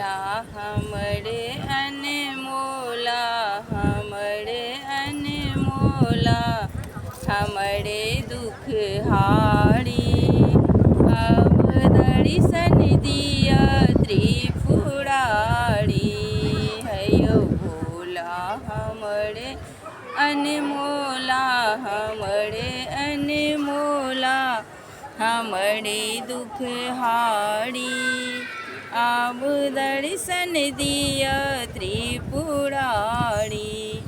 મોલા હમડે અને મોલા હમડે અને મોલા હમડે દુઃખ હાડી અબદળી સનિધિય ત્રિપુરાડી હૈયો ભોલા હમડે અને મોલા હમડે અને મોલા હમડે દુઃખ હાડી આબુદળી સનિધિય ત્રિપુરાડી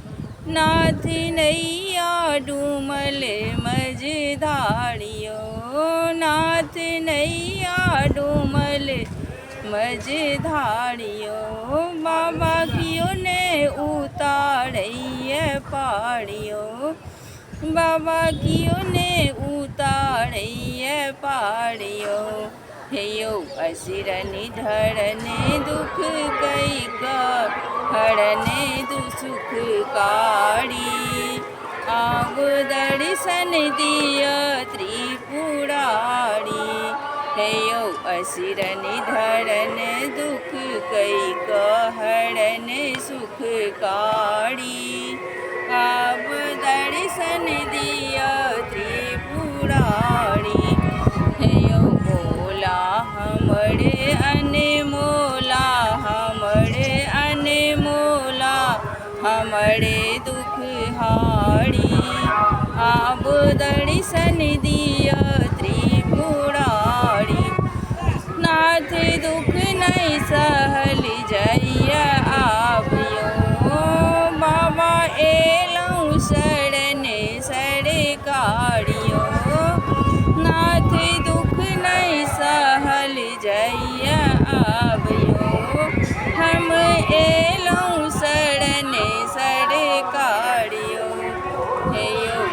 નાથ નૈયા ડુમલ મજધાડિયો નાથ નૈયા ડુમલ મજધાડિયો બાબા કયો ને ઉતાળૈય પાડ્યો બાબા કયો ને ઉતાળૈય પાડ્યો હેયો અસિરની ધડને દુઃખ કઈક હળને સુખ કાઢી આબુદળી સનિધિય ત્રિપુરાડી હેયો અસિરની ધડને દુઃખ કઈક હળને સુખ કાઢી આબુદળી સનિધિય ત્રિપુરાડી હેયો મોલા હમડે અને મોલા હમડે અને મોલા હમડે દુઃખ હાડી આબુદળી સનિધિય ત્રિપુરાડી નાથ દુઃખ નહીં સહલ જય આવ્યો બાબા એ લઉં સડને સડે કાઢ્યો નાથ દુઃખ નહીં સહલ જય આવ્યો હમ એ લઉં સડને સડે કાઢ્યો હેયો